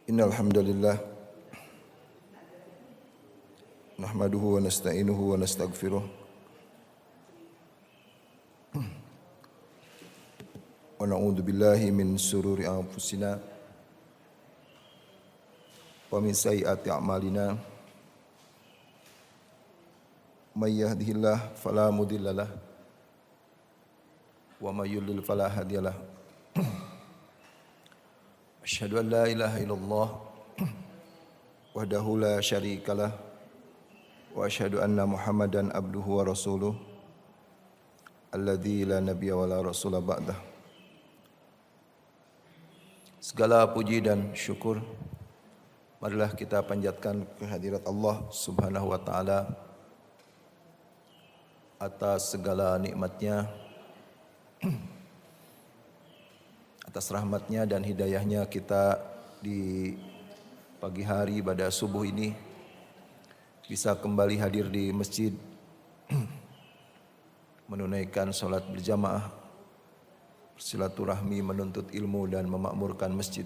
Innal hamdalillah nahmaduhu wa nasta'inuhu wa nastaghfiruh wa na'udzu billahi min sururi anfusina wa min sayyiati a'malina may yahdihillahu fala mudhillalah wa may yudlil fala hadiyalah. Asyhadu an la ilaha illallah wahdahu la syarikalah wa asyhadu anna Muhammadan abduhu wa rasuluh alladzi la nabiyya wa la rasula ba'dah. Segala puji dan syukur marilah kita panjatkan kehadirat Allah Subhanahu wa taala atas segala nikmatnya, atas rahmatnya dan hidayahnya kita di pagi hari pada subuh ini bisa kembali hadir di masjid menunaikan sholat berjamaah, bersilaturahmi, menuntut ilmu dan memakmurkan masjid.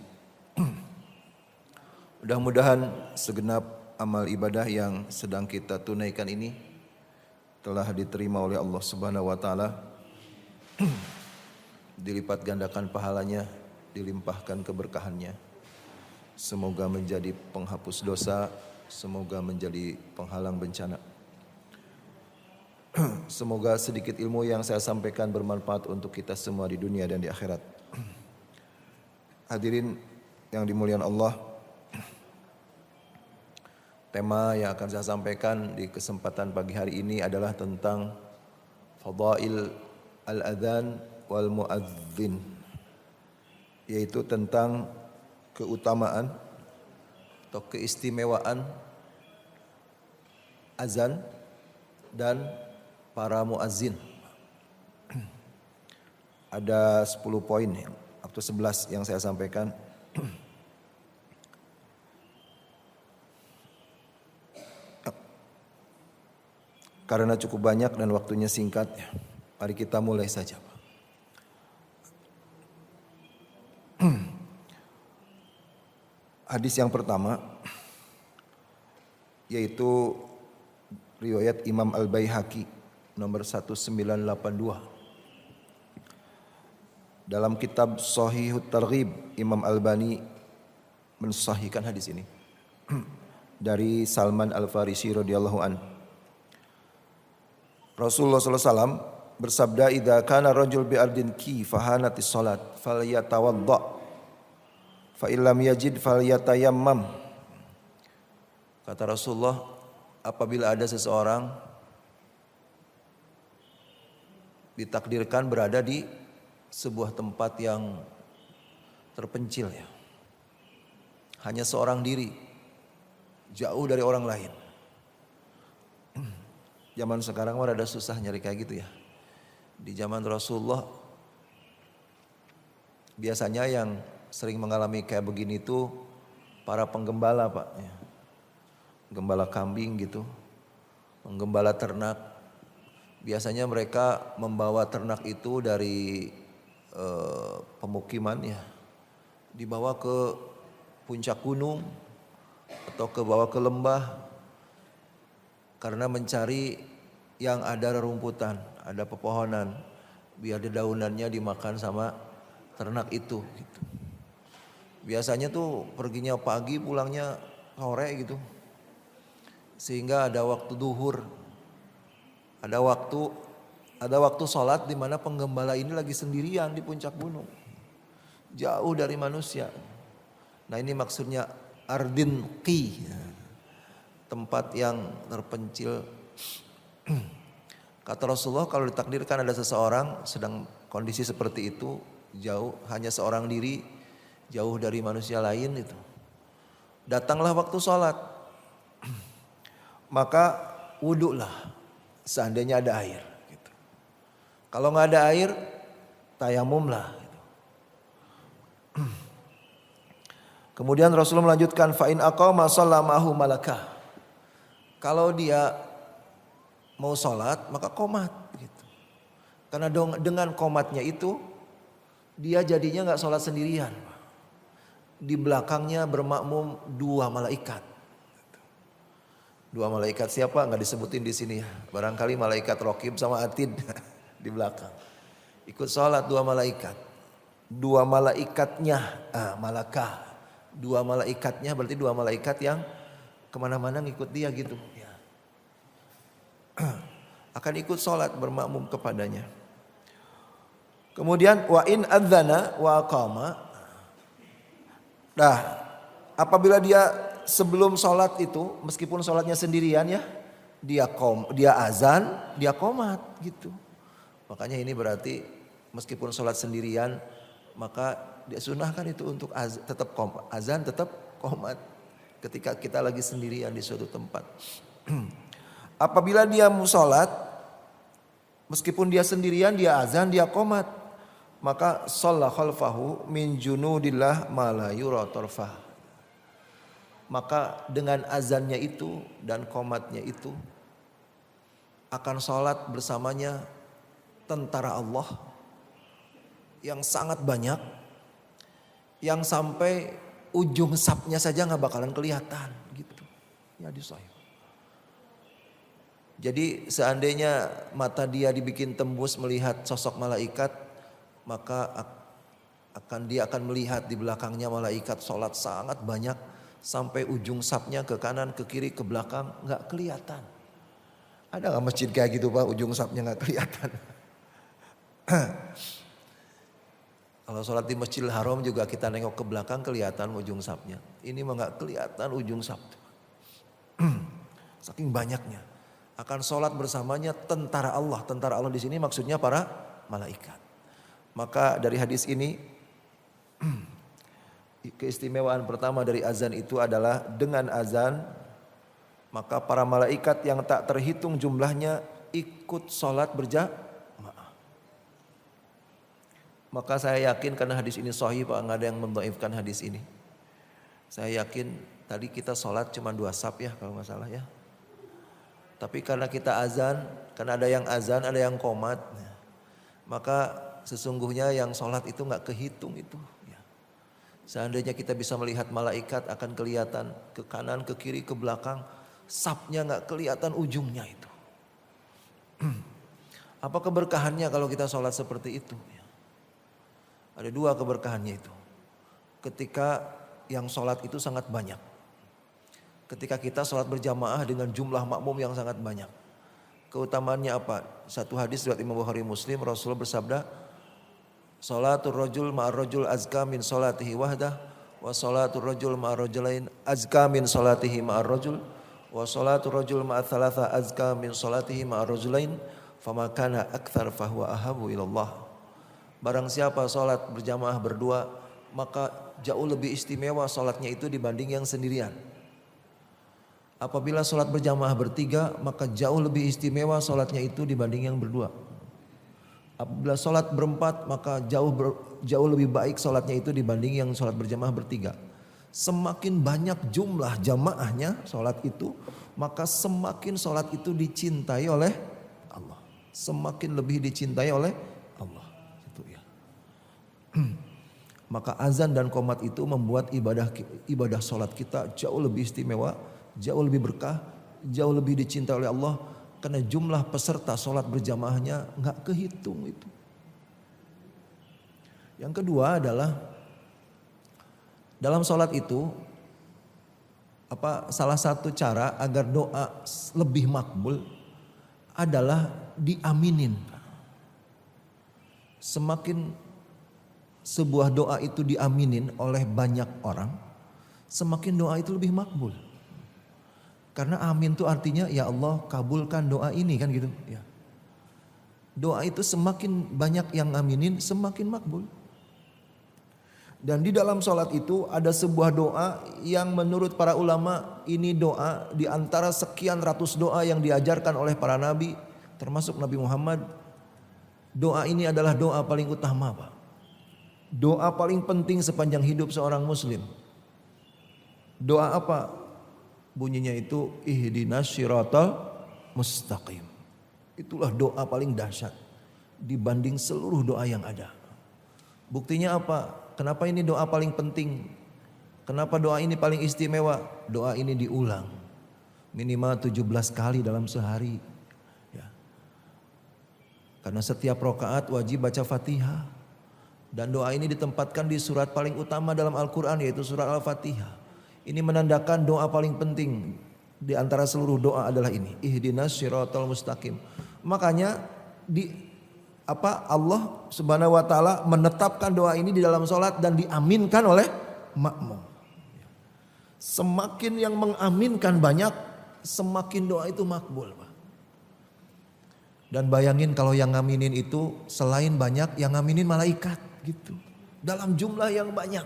Mudah-mudahan segenap amal ibadah yang sedang kita tunaikan ini telah diterima oleh Allah Subhanahu wa taala, dilipat gandakan pahalanya, dilimpahkan keberkahannya. Semoga menjadi penghapus dosa, semoga menjadi penghalang bencana. Semoga sedikit ilmu yang saya sampaikan bermanfaat untuk kita semua di dunia dan di akhirat. Hadirin yang dimuliakan Allah, tema yang akan saya sampaikan di kesempatan pagi hari ini adalah tentang fadail al-adhan wal muadzin, yaitu tentang keutamaan atau keistimewaan azan dan para muazzin. Ada 10 poin atau 11 yang saya sampaikan. Karena cukup banyak dan waktunya singkat, mari kita mulai saja. Hadis yang pertama yaitu riwayat Imam Al-Baihaqi nomor 1982. Dalam kitab Shahihut Targhib, Imam Albani mensahihkan hadis ini dari Salman Al-Farisi radhiyallahu an. Rasulullah sallallahu alaihi wasallam bersabda, "Idza kana rajul bi ardin ki fahanatis salat falyatawadda fa illam yajid falyatayammam." Kata Rasulullah, apabila ada seseorang ditakdirkan berada di sebuah tempat yang terpencil, ya, hanya seorang diri, jauh dari orang lain. Zaman sekarang mah rada susah nyari kayak gitu, ya. Di zaman Rasulullah biasanya yang sering mengalami kayak begini itu para penggembala, Pak, ya. Gembala kambing gitu, penggembala ternak. Biasanya mereka membawa ternak itu dari pemukiman, ya, dibawa ke puncak gunung atau bawa ke lembah karena mencari yang ada rerumputan, ada pepohonan, biar dedaunannya dimakan sama ternak itu gitu. Biasanya tuh perginya pagi, pulangnya sore gitu. Sehingga ada waktu duhur, ada waktu sholat di mana penggembala ini lagi sendirian di puncak gunung, jauh dari manusia. Nah, ini maksudnya ardin qi, tempat yang terpencil. Kata Rasulullah, kalau ditakdirkan ada seseorang sedang kondisi seperti itu, jauh, hanya seorang diri, jauh dari manusia lain itu, datanglah waktu sholat, maka wudhulah seandainya ada air. Gitu. Kalau nggak ada air, tayamumlah. Gitu. Kemudian Rasulullah melanjutkan, fa in aqama shallamahu malakah. Kalau dia mau sholat maka qomat gitu. Karena dengan qomatnya itu dia jadinya nggak sholat sendirian. di belakangnya bermakmum 2 malaikat. 2 malaikat siapa? Nggak disebutin di sini. Barangkali malaikat Raqib sama Atid di belakang. Ikut sholat 2 malaikat. 2 malaikatnya, malakah. 2 malaikatnya berarti 2 malaikat yang kemana-mana ngikut dia gitu. Ya. Akan ikut sholat bermakmum kepadanya. Kemudian wa in adzana wa aqama. Nah, apabila dia sebelum sholat itu, meskipun sholatnya sendirian ya, dia azan, dia qomat gitu. Makanya ini berarti meskipun sholat sendirian, maka dia sunahkan itu untuk tetap azan, tetap qomat ketika kita lagi sendirian di suatu tempat. Apabila dia mau sholat, meskipun dia sendirian, dia azan, dia qomat, maka shalla khalfahu min junudillah ma la yura tarfah. Maka dengan azannya itu dan qomatnya itu akan sholat bersamanya tentara Allah yang sangat banyak, yang sampai ujung sapnya saja nggak bakalan kelihatan gitu. Ya disayang. Jadi seandainya mata dia dibikin tembus melihat sosok malaikat, maka dia akan melihat di belakangnya malaikat sholat sangat banyak sampai ujung sapnya ke kanan, ke kiri, ke belakang nggak kelihatan. Ada nggak masjid kayak gitu Pak, ujung sapnya nggak kelihatan? Kalau sholat di Masjidil Haram juga kita nengok ke belakang kelihatan ujung sapnya. Ini mah nggak kelihatan ujung sap. Saking banyaknya. Akan sholat bersamanya tentara Allah. Tentara Allah di sini maksudnya para malaikat. Maka dari hadis ini keistimewaan pertama dari azan itu adalah dengan azan maka para malaikat yang tak terhitung jumlahnya ikut sholat berjamaah. Maka saya yakin karena hadis ini sahih Pak, nggak ada yang mendhaifkan hadis ini. Saya yakin tadi kita sholat cuma 2 saf ya kalau nggak salah ya. Tapi karena kita azan, karena ada yang azan, ada yang qomat, maka sesungguhnya yang sholat itu nggak kehitung itu. Ya. Seandainya kita bisa melihat malaikat akan kelihatan ke kanan, ke kiri, ke belakang, sapnya nggak kelihatan ujungnya itu. Apa keberkahannya kalau kita sholat seperti itu? Ya. Ada 2 keberkahannya itu. Ketika yang sholat itu sangat banyak. Ketika kita sholat berjamaah dengan jumlah makmum yang sangat banyak. Keutamaannya apa? Satu hadis riwayat Imam Bukhari Muslim, Rasulullah bersabda, "Sholatul rajul ma'ar rajul azka min sholatihi wahdah, wa sholatul rajul ma'ar rajulain azka min sholatihi ma'ar rajul, wa sholatul rajul ma'ar thalatha azka min sholatihi ma'ar rajulain, fama kana akthar fahuwa ahabu ilallah." Barang siapa sholat berjamaah berdua, maka jauh lebih istimewa sholatnya itu dibanding yang sendirian. Apabila sholat berjamaah bertiga, maka jauh lebih istimewa sholatnya itu dibanding yang berdua. Apabila sholat berempat, maka jauh lebih baik sholatnya itu dibanding yang sholat berjamaah bertiga. Semakin banyak jumlah jamaahnya sholat itu, maka semakin sholat itu dicintai oleh Allah. Semakin lebih dicintai oleh Allah. Itu ya. Maka azan dan qomat itu membuat ibadah sholat kita jauh lebih istimewa, jauh lebih berkah, jauh lebih dicintai oleh Allah karena jumlah peserta sholat berjamaahnya nggak kehitung itu. Yang kedua adalah dalam sholat itu salah satu cara agar doa lebih makbul adalah diaminin. Semakin sebuah doa itu diaminin oleh banyak orang, semakin doa itu lebih makbul. Karena amin itu artinya ya Allah kabulkan doa ini kan gitu ya. Doa itu semakin banyak yang aminin semakin makbul. Dan di dalam sholat itu ada sebuah doa yang menurut para ulama ini doa di antara sekian ratus doa yang diajarkan oleh para nabi termasuk Nabi Muhammad. Doa ini adalah doa paling utama Pak. Doa paling penting sepanjang hidup seorang muslim. Doa apa? Bunyinya itu ihdinas siratal mustaqim. Itulah doa paling dahsyat dibanding seluruh doa yang ada. Buktinya apa? Kenapa ini doa paling penting? Kenapa doa ini paling istimewa? Doa ini diulang minimal 17 kali dalam sehari. Ya. Karena setiap rakaat wajib baca Fatihah. Dan doa ini ditempatkan di surat paling utama dalam Al-Quran, yaitu surat Al-Fatihah. Ini menandakan doa paling penting di antara seluruh doa adalah ini, ihdinas syiratal mustaqim. Makanya Allah Subhanahu wa taala menetapkan doa ini di dalam salat dan diaminkan oleh makmum. Semakin yang mengaminkan banyak, semakin doa itu makbul, Pak. Dan bayangin kalau yang ngaminin itu selain banyak, yang ngaminin malaikat gitu. Dalam jumlah yang banyak.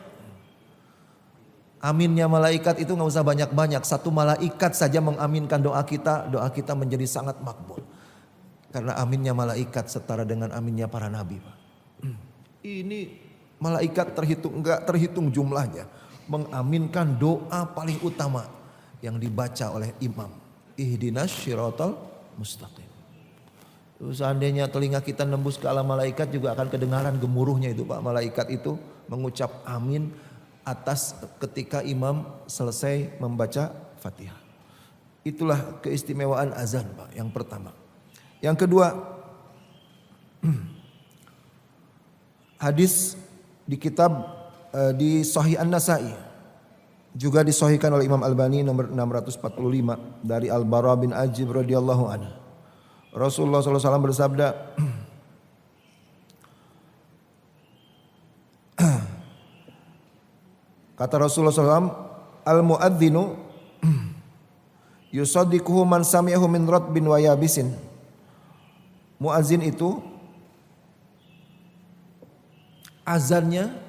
Aminnya malaikat itu nggak usah banyak-banyak. Satu malaikat saja mengaminkan doa kita menjadi sangat makbul. Karena aminnya malaikat setara dengan aminnya para nabi, Pak. Ini malaikat enggak terhitung jumlahnya. Mengaminkan doa paling utama yang dibaca oleh imam. Ihdinas syiratal mustaqim. Seandainya telinga kita nembus ke alam malaikat juga akan kedengaran gemuruhnya itu, Pak. Malaikat itu mengucap amin atas ketika imam selesai membaca Fatihah. Itulah keistimewaan azan, Pak, yang pertama. Yang kedua, hadis di kitab di Sahih An-Nasa'i juga disahihkan oleh Imam Albani nomor 645 dari Al-Bara bin Azib radhiyallahu anhu. Rasulullah SAW bersabda, kata Rasulullah SAW, al-muadzinu yusaddiquhu man sami'ahu min ratbin wa yabisin. Muazin itu azannya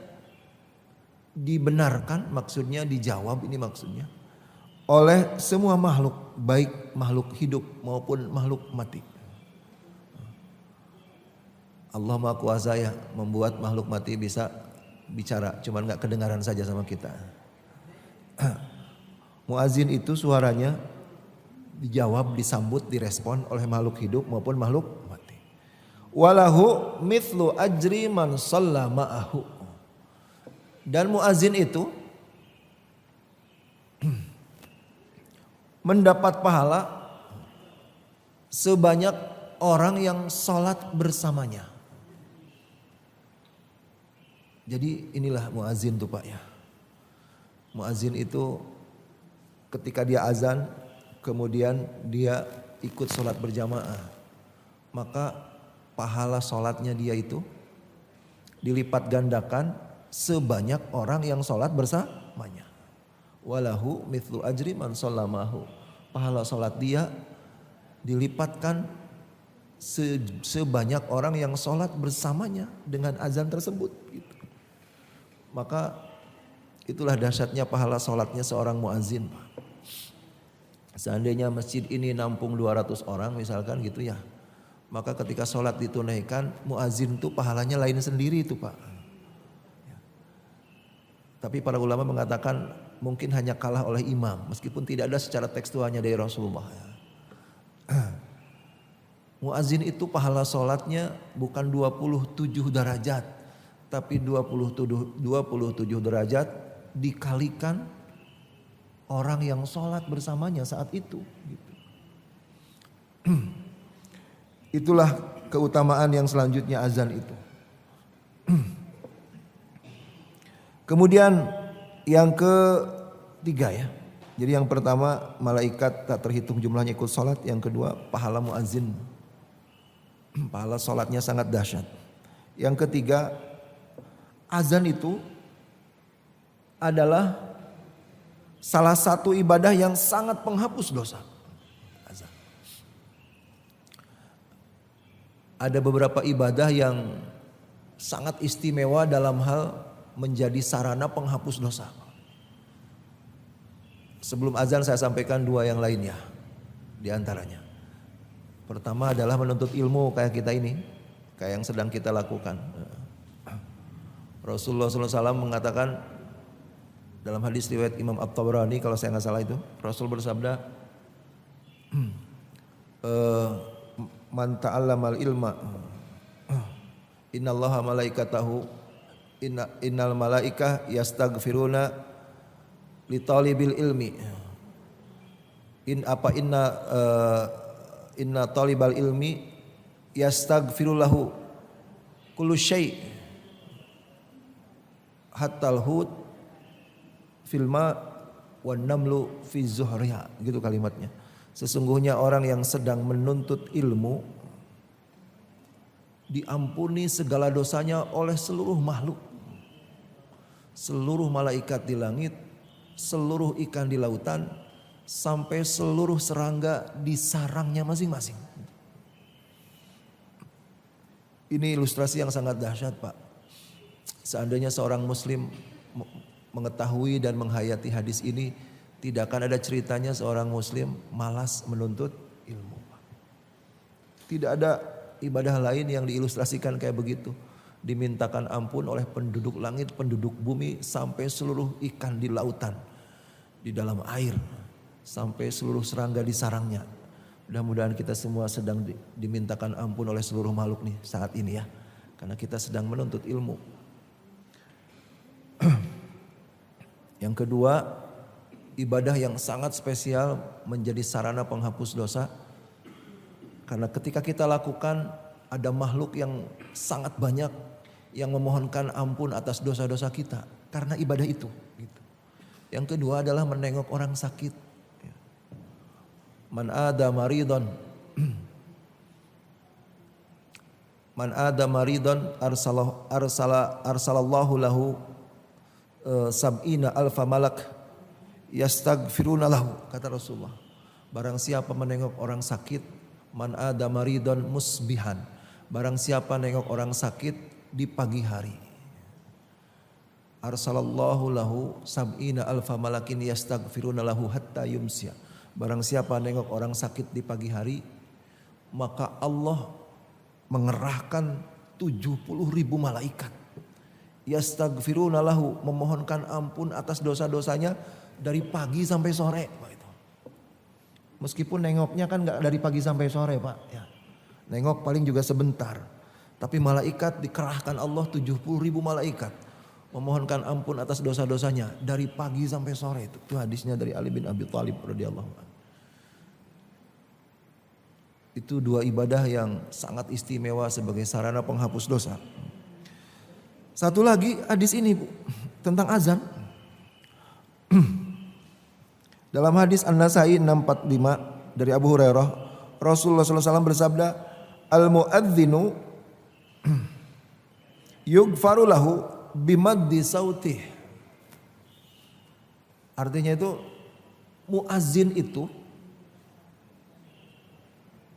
dibenarkan, maksudnya dijawab, ini maksudnya oleh semua makhluk, baik makhluk hidup maupun makhluk mati. Allah Maha Kuasa ya membuat makhluk mati bisa bicara, cuman nggak kedengaran saja sama kita. Muazin itu suaranya dijawab, disambut, direspon oleh makhluk hidup maupun makhluk mati. Walahu mithlu ajri man shalla ma'ahu. Dan muazin itu mendapat pahala sebanyak orang yang sholat bersamanya. Jadi inilah muazin tuh, Pak, ya. Muazin itu ketika dia azan kemudian dia ikut sholat berjamaah, maka pahala sholatnya dia itu dilipat gandakan sebanyak orang yang sholat bersamanya. Walahu mithlu ajri man shallamahu. Pahala sholat dia dilipatkan sebanyak orang yang sholat bersamanya dengan azan tersebut. Gitu. Maka itulah dahsyatnya pahala sholatnya seorang muazin. Seandainya masjid ini nampung 200 orang misalkan gitu ya, maka ketika sholat ditunaikan, muazin itu pahalanya lain sendiri itu, Pak. Tapi para ulama mengatakan mungkin hanya kalah oleh imam, meskipun tidak ada secara tekstualnya dari Rasulullah. Muazin itu pahala sholatnya bukan 27 derajat, tapi 27 derajat dikalikan orang yang sholat bersamanya saat itu. Gitu. Itulah keutamaan yang selanjutnya azan itu. Kemudian yang ketiga ya. Jadi yang pertama malaikat tak terhitung jumlahnya ikut sholat. Yang kedua pahala muazin. Pahala sholatnya sangat dahsyat. Yang ketiga azan itu adalah salah satu ibadah yang sangat penghapus dosa. Azan. Ada beberapa ibadah yang sangat istimewa dalam hal menjadi sarana penghapus dosa. Sebelum azan saya sampaikan dua yang lainnya di antaranya. Pertama adalah menuntut ilmu kayak kita ini, kayak yang sedang kita lakukan. Rasulullah SAW mengatakan dalam hadis riwayat Imam At-Tabrani kalau saya nggak salah itu, Rasul bersabda, man ta'allamal ilma, innallaha malaikatahu innal malaikah yastaghfiruna li talibil ilmi. Inna talibal ilmi yastaghfiru lahu kullu syai' hatta al-hut fil ma' wan namlu fi zuhriha, gitu kalimatnya. Sesungguhnya orang yang sedang menuntut ilmu diampuni segala dosanya oleh seluruh makhluk. Seluruh malaikat di langit, seluruh ikan di lautan, sampai seluruh serangga di sarangnya masing-masing. Ini ilustrasi yang sangat dahsyat, Pak. Seandainya seorang muslim mengetahui dan menghayati hadis ini, tidak akan ada ceritanya seorang muslim malas menuntut ilmu. Tidak ada ibadah lain yang diilustrasikan kayak begitu. Dimintakan ampun oleh penduduk langit, penduduk bumi, sampai seluruh ikan di lautan, di dalam air, sampai seluruh serangga di sarangnya. Mudah-mudahan kita semua sedang dimintakan ampun oleh seluruh makhluk nih saat ini ya. Karena kita sedang menuntut ilmu. Yang kedua, ibadah yang sangat spesial menjadi sarana penghapus dosa. Karena ketika kita lakukan, ada makhluk yang sangat banyak yang memohonkan ampun atas dosa-dosa kita karena ibadah itu. Gitu. Yang kedua adalah menengok orang sakit. Man ada maridon, man ada maridon arsalallahu lahu sab'ina alfa malak yastaghfiruna lahu, kata Rasulullah. Barang siapa menengok orang sakit, man ada maridon musbihan, barang siapa nengok orang sakit di pagi hari, arsalallahu lahu sab'ina alfa malakin yastaghfiruna lahu hatta yumsya. Barang siapa nengok orang sakit di pagi hari, maka Allah mengerahkan 70.000 malaikat. Yastaghfiruna lahu, memohonkan ampun atas dosa-dosanya dari pagi sampai sore. Meskipun nengoknya kan gak dari pagi sampai sore, Pak. Ya. Nengok paling juga sebentar. Tapi malaikat dikerahkan Allah 70.000 malaikat. Memohonkan ampun atas dosa-dosanya dari pagi sampai sore. Itu hadisnya dari Ali bin Abi Thalib radhiyallahu anhu. Itu dua ibadah yang sangat istimewa sebagai sarana penghapus dosa. Satu lagi hadis ini, Bu, tentang azan. Dalam hadis An-Nasai 645 dari Abu Hurairah, Rasulullah SAW bersabda, al-muadzinu yughfaru lahu bimaddi sautih. Artinya itu muazin itu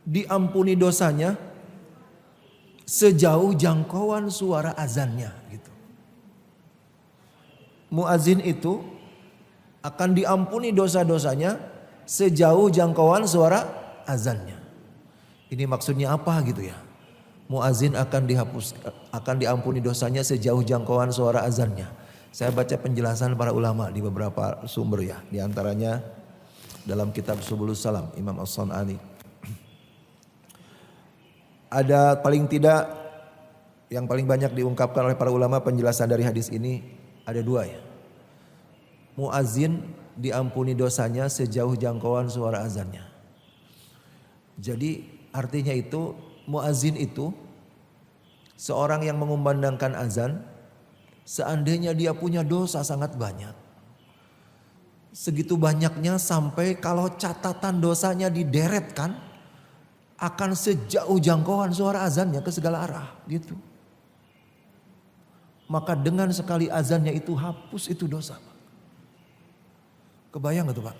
diampuni dosanya sejauh jangkauan suara azannya gitu. Muazin itu akan diampuni dosa-dosanya sejauh jangkauan suara azannya. Ini maksudnya apa gitu ya? Muazin akan diampuni dosanya sejauh jangkauan suara azannya. Saya baca penjelasan para ulama di beberapa sumber ya, di antaranya dalam kitab Subulus Salam Imam As-San'ani. Ada paling tidak yang paling banyak diungkapkan oleh para ulama penjelasan dari hadis ini ada dua ya. Muazin diampuni dosanya sejauh jangkauan suara azannya. Jadi artinya itu muazin itu seorang yang mengumandangkan azan, seandainya dia punya dosa sangat banyak, segitu banyaknya sampai kalau catatan dosanya dideretkan akan sejauh jangkauan suara azannya ke segala arah gitu. Maka dengan sekali azannya itu hapus itu dosa. Kebayang gak tuh, Pak?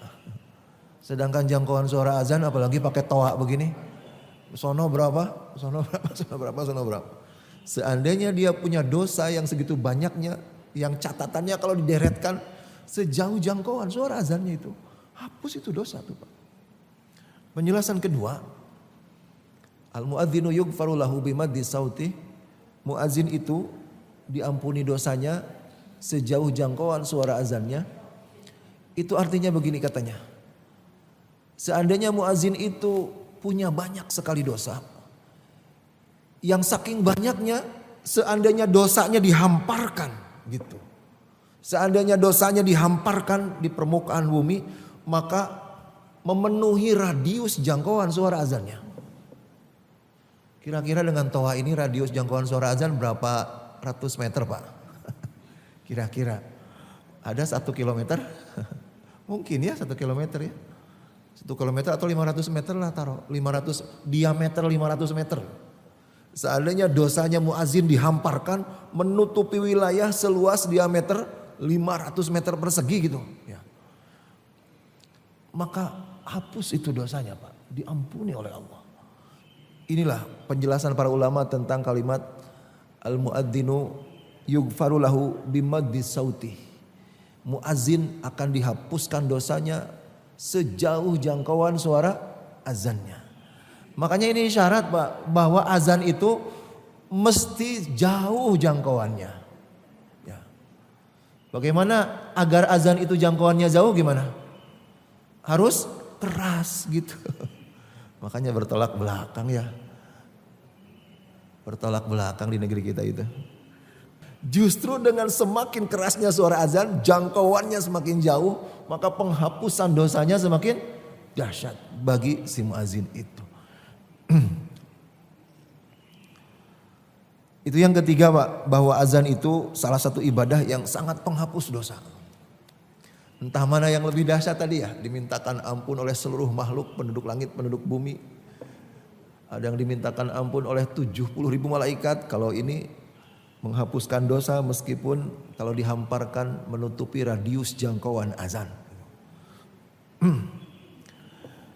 Sedangkan jangkauan suara azan apalagi pakai toa begini. Sono berapa? Sono berapa? Sono berapa? Sono berapa? Seandainya dia punya dosa yang segitu banyaknya, yang catatannya kalau dideretkan sejauh jangkauan suara azannya itu, hapus itu dosa tuh, Pak. Penjelasan kedua, al-muadzinu yughfaru lahu bimaddi sauti. Muazin itu diampuni dosanya sejauh jangkauan suara azannya. Itu artinya begini katanya. Seandainya muazin itu punya banyak sekali dosa, yang saking banyaknya seandainya dosanya dihamparkan gitu, Seandainya dosanya dihamparkan di permukaan bumi, maka memenuhi radius jangkauan suara azannya. Kira-kira dengan toa ini radius jangkauan suara azan berapa ratus meter Pak? Kira-kira ada 1 kilometer? Mungkin ya 1 kilometer ya. 1 kilometer atau 500 meter lah taruh. 500 diameter 500 meter. Seandainya dosanya muazin dihamparkan menutupi wilayah seluas diameter 500 meter persegi gitu. Ya. Maka hapus itu dosanya Pak. Diampuni oleh Allah. Inilah penjelasan para ulama tentang kalimat al-muadzinu yughfaru lahu bimaddis sauti. Muazin akan dihapuskan dosanya sejauh jangkauan suara azannya. Makanya ini syarat Pak, bahwa azan itu mesti jauh jangkauannya. Ya. Bagaimana agar azan itu jangkauannya jauh gimana? Harus keras gitu. Makanya bertolak belakang ya. Bertolak belakang di negeri kita itu. Justru dengan semakin kerasnya suara azan, jangkauannya semakin jauh, maka penghapusan dosanya semakin dahsyat bagi si muazin itu. Itu yang ketiga Pak, bahwa azan itu salah satu ibadah yang sangat penghapus dosa. Entah mana yang lebih dahsyat tadi ya, dimintakan ampun oleh seluruh makhluk, penduduk langit, penduduk bumi. Ada yang dimintakan ampun oleh 70.000 malaikat. Kalau ini menghapuskan dosa meskipun kalau dihamparkan menutupi radius jangkauan azan.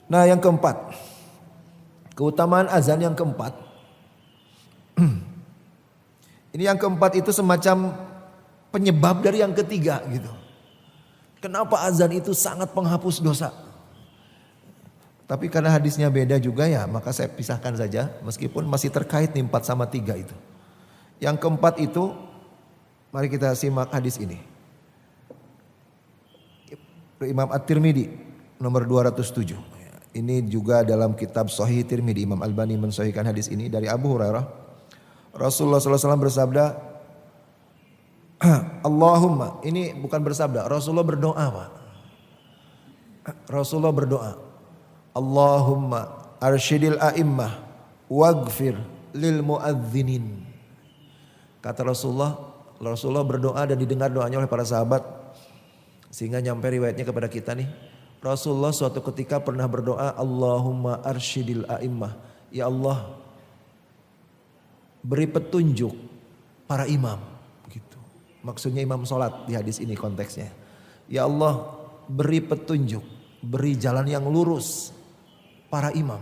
Nah yang keempat, keutamaan azan yang keempat. Ini yang keempat itu semacam penyebab dari yang ketiga gitu. Kenapa azan itu sangat penghapus dosa? Tapi karena hadisnya beda juga ya, maka saya pisahkan saja meskipun masih terkait nih 4 sama 3 itu. Yang keempat itu, mari kita simak hadis ini. Imam At-Tirmidzi nomor 207. Ini juga dalam kitab Sahih Tirmidzi, Imam Albani mensahihkan hadis ini dari Abu Hurairah. Rasulullah SAW bersabda, Allahumma, ini bukan bersabda, Rasulullah berdoa Pak. Rasulullah berdoa, Allahumma arsyidil a'immah waghfir lil muadzinin. Kata Rasulullah berdoa dan didengar doanya oleh para sahabat. Sehingga nyampe riwayatnya kepada kita nih. Rasulullah suatu ketika pernah berdoa, Allahumma arsyidil a'immah. Ya Allah, beri petunjuk para imam. Gitu. Maksudnya imam sholat di hadis ini konteksnya. Ya Allah, beri petunjuk, beri jalan yang lurus para imam.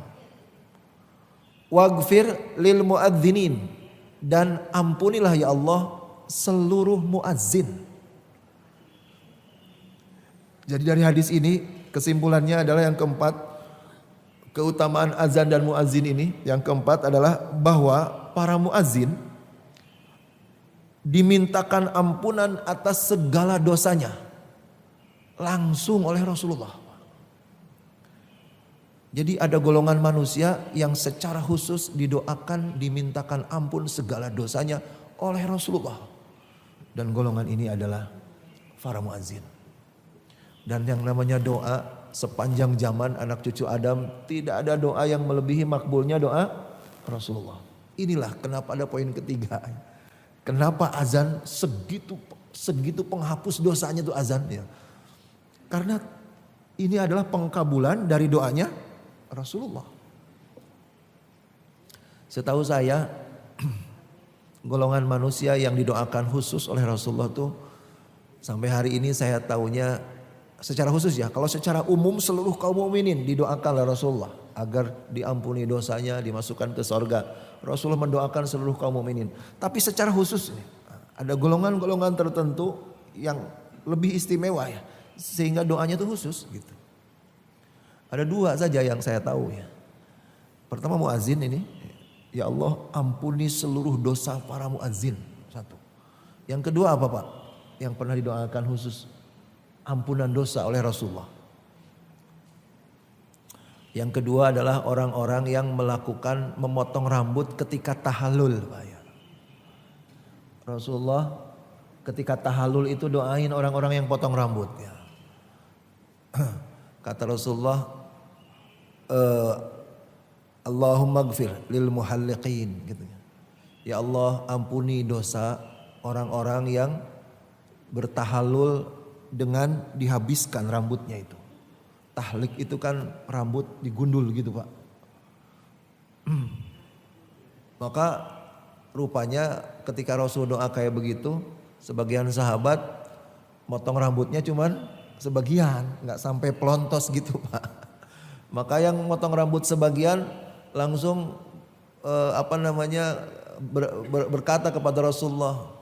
Waghfir lil muadzinin, dan ampunilah ya Allah seluruh muazzin. Jadi dari hadis ini kesimpulannya adalah yang keempat, keutamaan azan dan muazzin ini. Yang keempat adalah bahwa para muazzin dimintakan ampunan atas segala dosanya langsung oleh Rasulullah. Jadi ada golongan manusia yang secara khusus didoakan, dimintakan ampun segala dosanya oleh Rasulullah. Dan golongan ini adalah para muazzin. Dan yang namanya doa sepanjang zaman anak cucu Adam, tidak ada doa yang melebihi makbulnya doa Rasulullah. Inilah kenapa ada poin ketiga. Kenapa azan segitu penghapus dosanya itu azan ya. Karena ini adalah pengkabulan dari doanya Rasulullah. Setahu saya golongan manusia yang didoakan khusus oleh Rasulullah tuh sampai hari ini saya tahunya secara khusus ya. Kalau secara umum seluruh kaum mukminin didoakan oleh Rasulullah agar diampuni dosanya, dimasukkan ke sorga. Rasulullah mendoakan seluruh kaum mukminin. Tapi secara khusus ada golongan-golongan tertentu yang lebih istimewa ya, sehingga doanya itu khusus gitu. Ada 2 saja yang saya tahu ya. Pertama muazzin ini, ya Allah ampuni seluruh dosa para muazzin. 1. Yang kedua apa Pak? Yang pernah didoakan khusus ampunan dosa oleh Rasulullah. Yang kedua adalah orang-orang yang melakukan memotong rambut ketika tahallul. Rasulullah ketika tahallul itu doain orang-orang yang potong rambut. Ya. Kata Rasulullah, Allahumma gfir lil muhalliqin gitu. Ya Allah, ampuni dosa orang-orang yang bertahallul dengan dihabiskan rambutnya itu. Tahlik itu kan rambut digundul gitu Pak. Maka rupanya ketika Rasul doa kayak begitu, sebagian sahabat motong rambutnya cuman sebagian, nggak sampai pelontos gitu Pak. Maka yang motong rambut sebagian langsung berkata kepada Rasulullah,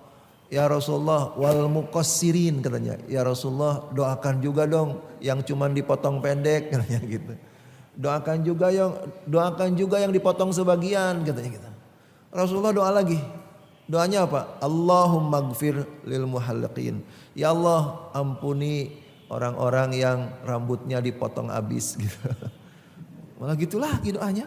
ya Rasulullah wal muqassirin katanya, ya Rasulullah doakan juga dong yang cuman dipotong pendek katanya gitu. Doakan juga yang dipotong sebagian katanya gitu. Rasulullah doa lagi. Doanya apa? Allahumma gfir lil muhalliqin. Ya Allah, ampuni orang-orang yang rambutnya dipotong habis gitu. Malah gitu lagi doanya.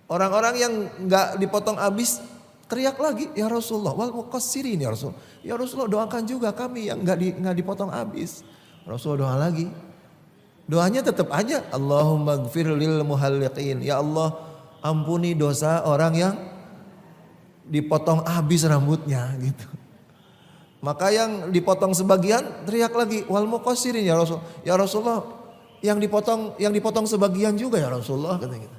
Orang-orang yang enggak dipotong habis teriak lagi, ya Rasulullah wal muqassirin ya Rasul. Ya Rasulullah doakan juga kami yang enggak dipotong habis. Rasulullah doa lagi. Doanya tetap aja Allahumma gfir lil muhalliqin. Ya Allah, ampuni dosa orang yang dipotong habis rambutnya gitu. Maka yang dipotong sebagian teriak lagi wal muqassirin ya Rasul. Ya Rasulullah yang dipotong sebagian juga ya Rasulullah katanya gitu.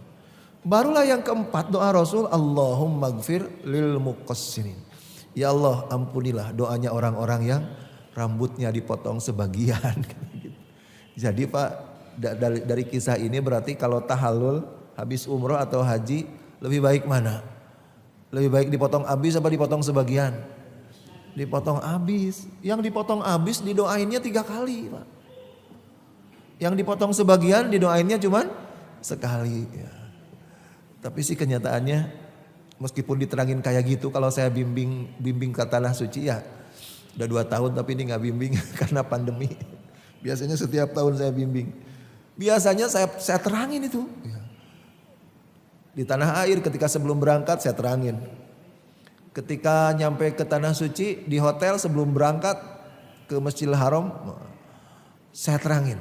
Barulah yang keempat doa Rasul, Allahumma gfir lil muqassirin. Ya Allah, ampunilah doanya orang-orang yang rambutnya dipotong sebagian. Jadi Pak, dari kisah ini berarti kalau tahallul habis umroh atau haji lebih baik mana? Lebih baik dipotong habis apa dipotong sebagian? Dipotong habis. Yang dipotong habis didoainnya 3 kali Pak. Yang dipotong sebagian didoainnya cuman sekali ya. Tapi sih kenyataannya meskipun diterangin kayak gitu, kalau saya bimbing ke tanah suci ya udah 2 tahun tapi ini gak bimbing karena pandemi. Biasanya setiap tahun saya bimbing. Biasanya saya terangin itu. Di tanah air ketika sebelum berangkat saya terangin. Ketika nyampe ke tanah suci di hotel sebelum berangkat ke Masjidil Haram saya terangin.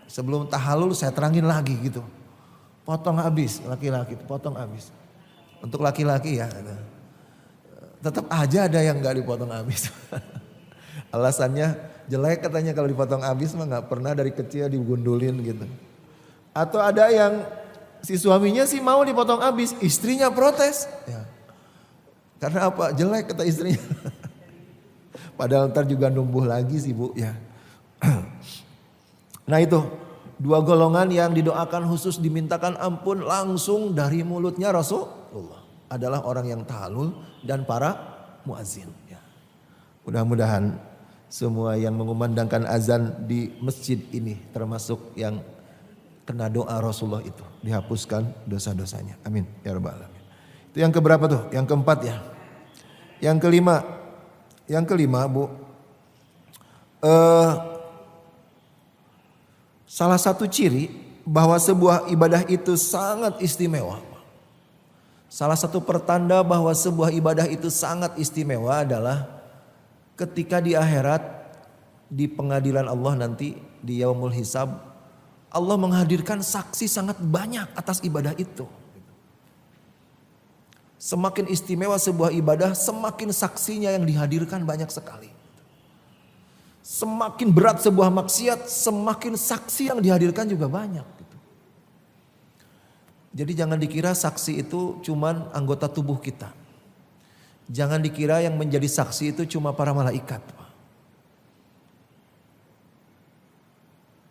Sebelum tahallul saya terangin lagi gitu. Potong habis laki-laki, potong habis. Untuk laki-laki ya, tetap aja ada yang nggak dipotong habis. Alasannya jelek katanya kalau dipotong habis mah nggak pernah dari kecil digundulin gitu. Atau ada yang si suaminya sih mau dipotong habis, istrinya protes. Ya. Karena apa? Jelek kata istrinya. Padahal ntar juga numbuh lagi sih Bu ya. Nah itu 2 golongan yang didoakan khusus dimintakan ampun langsung dari mulutnya Rasulullah adalah orang yang tahallul dan para muazin. Ya. Mudah-mudahan semua yang mengumandangkan azan di masjid ini termasuk yang kena doa Rasulullah itu dihapuskan dosa-dosanya. Amin ya rabbal alamin. Itu yang keberapa tuh? Yang keempat ya. Yang kelima Bu. Salah satu ciri bahwa sebuah ibadah itu sangat istimewa. Salah satu pertanda bahwa sebuah ibadah itu sangat istimewa adalah ketika di akhirat, di pengadilan Allah nanti, di yaumul hisab, Allah menghadirkan saksi sangat banyak atas ibadah itu. Semakin istimewa sebuah ibadah, semakin saksinya yang dihadirkan banyak sekali. Semakin berat sebuah maksiat, semakin saksi yang dihadirkan juga banyak. Jadi jangan dikira saksi itu cuman anggota tubuh kita. Jangan dikira yang menjadi saksi itu cuma para malaikat.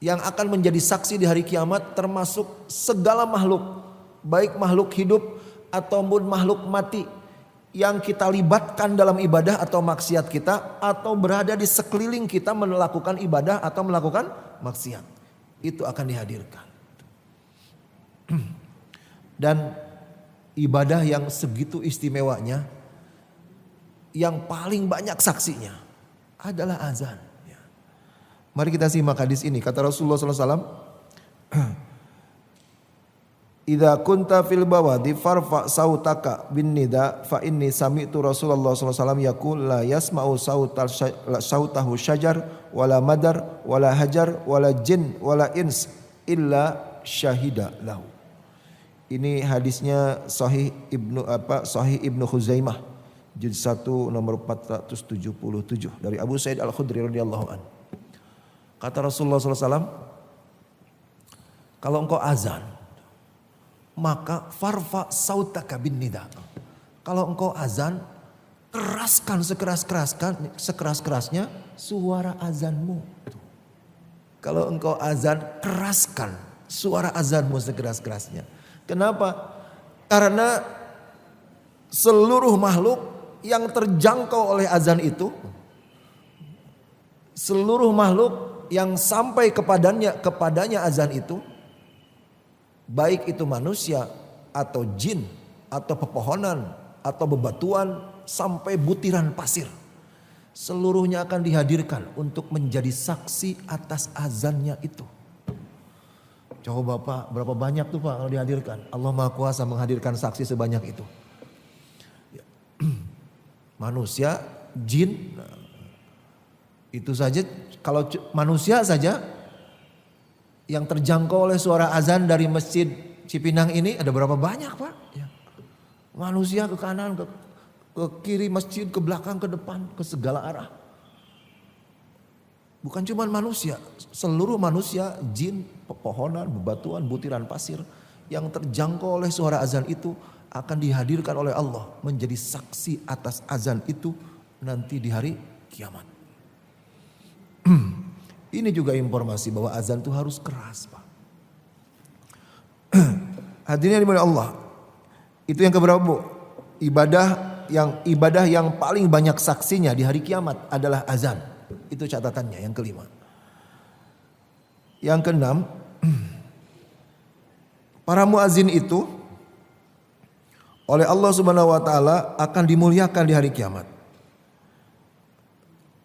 Yang akan menjadi saksi di hari kiamat termasuk segala makhluk. Baik makhluk hidup ataupun makhluk mati. Yang kita libatkan dalam ibadah atau maksiat kita, atau berada di sekeliling kita melakukan ibadah atau melakukan maksiat, itu akan dihadirkan. Dan ibadah yang segitu istimewanya, yang paling banyak saksinya adalah azan. Mari kita simak hadis ini. Kata Rasulullah SAW, idza kunta fil bawadi farfa sautaka bin nida fa inni sami'tu Rasulullah sallallahu alaihi wasallam yaqul la yasma'u sautahu syajar wala madar wala hajar wala jin wala ins illa syahida lahu. Ini hadisnya Sahih Ibnu Khuzaimah juz 1 nomor 477 dari Abu Sa'id Al-Khudri radhiyallahu anhu. Kata Rasulullah sallallahu alaihi wasallam, kalau engkau azan maka farfa sautaka bin nida. Kalau engkau azan, keraskan sekeras-kerasnya suara azanmu. Kalau engkau azan, keraskan suara azanmu sekeras-kerasnya. Kenapa? Karena seluruh makhluk yang terjangkau oleh azan itu, seluruh makhluk yang sampai kepadanya azan itu, baik itu manusia atau jin atau pepohonan atau bebatuan sampai butiran pasir, seluruhnya akan dihadirkan untuk menjadi saksi atas azannya itu. Coba Bapak, berapa banyak tuh Pak kalau dihadirkan? Allah Maha Kuasa menghadirkan saksi sebanyak itu. Manusia, jin, itu saja. Kalau manusia saja yang terjangkau oleh suara azan dari Masjid Cipinang ini ada berapa banyak Pak? Ya. Manusia ke kanan, ke kiri masjid, ke belakang, ke depan, ke segala arah. Bukan cuma manusia, seluruh manusia, jin, pepohonan, bebatuan, butiran pasir yang terjangkau oleh suara azan itu akan dihadirkan oleh Allah menjadi saksi atas azan itu nanti di hari kiamat. Ini juga informasi bahwa azan itu harus keras Pak. Hadirin yang dimuliakan Allah, itu yang keberapa Bu? Ibadah yang paling banyak saksinya di hari kiamat adalah azan. Itu catatannya yang kelima. Yang keenam, para muazin itu oleh Allah Subhanahu wa taala akan dimuliakan di hari kiamat.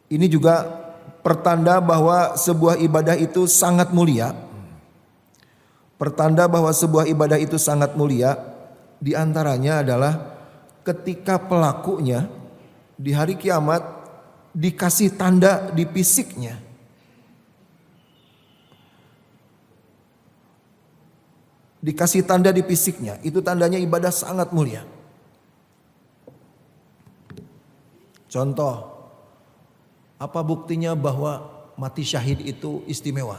Ini juga pertanda bahwa sebuah ibadah itu sangat mulia. Pertanda bahwa sebuah ibadah itu sangat mulia di antaranya adalah ketika pelakunya di hari kiamat dikasih tanda di fisiknya. Dikasih tanda di fisiknya, itu tandanya ibadah sangat mulia. Contoh, apa buktinya bahwa mati syahid itu istimewa?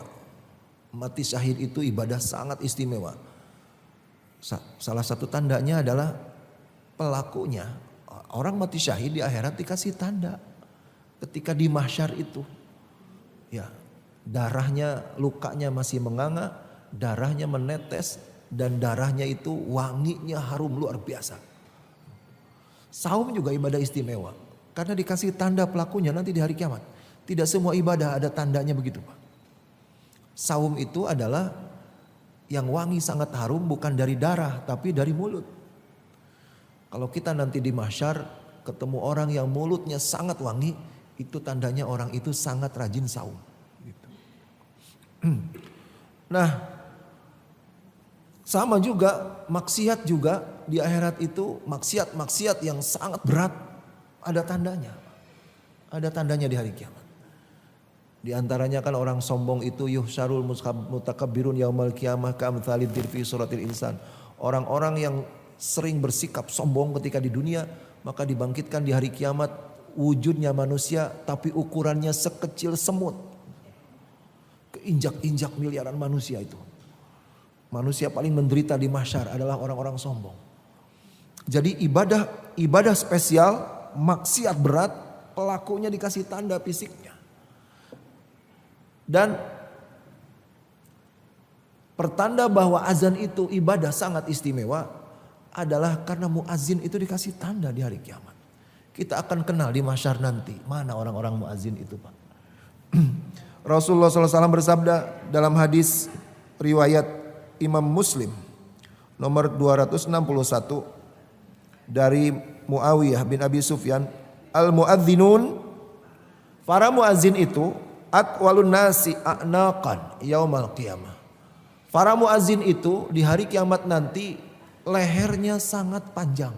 Mati syahid itu ibadah sangat istimewa. Salah satu tandanya adalah pelakunya. Orang mati syahid di akhirat dikasih tanda. Ketika di mahsyar itu, ya darahnya, lukanya masih menganga, darahnya menetes, dan darahnya itu wanginya harum luar biasa. Saum juga ibadah istimewa, karena dikasih tanda pelakunya nanti di hari kiamat. Tidak semua ibadah ada tandanya begitu Pak. Saum itu adalah yang wangi sangat harum bukan dari darah tapi dari mulut. Kalau kita nanti di mahsyar ketemu orang yang mulutnya sangat wangi, itu tandanya orang itu sangat rajin saum. Gitu. Nah, sama juga maksiat juga di akhirat itu maksiat yang sangat berat ada tandanya. Ada tandanya di hari kiamat. Di antaranya kan orang sombong itu yuhsyarul mutakabbirun yaumal qiyamah ka'amtsalid dirfi suratil insan. Orang-orang yang sering bersikap sombong ketika di dunia maka dibangkitkan di hari kiamat wujudnya manusia tapi ukurannya sekecil semut. Keinjak-injak miliaran manusia itu. Manusia paling menderita di mahsyar adalah orang-orang sombong. Jadi ibadah spesial, maksiat berat, pelakunya dikasih tanda fisiknya. Dan pertanda bahwa azan itu ibadah sangat istimewa adalah karena muazin itu dikasih tanda di hari kiamat. Kita akan kenal di mahsyar nanti mana orang-orang muazin itu Pak. Rasulullah SAW bersabda dalam hadis riwayat Imam Muslim nomor 261 dari Muawiyah bin Abi Sufyan, al-muadzinun, para muazin itu atwalun nasi a'naqan yaumal qiyamah. Para muazin itu di hari kiamat nanti lehernya sangat panjang.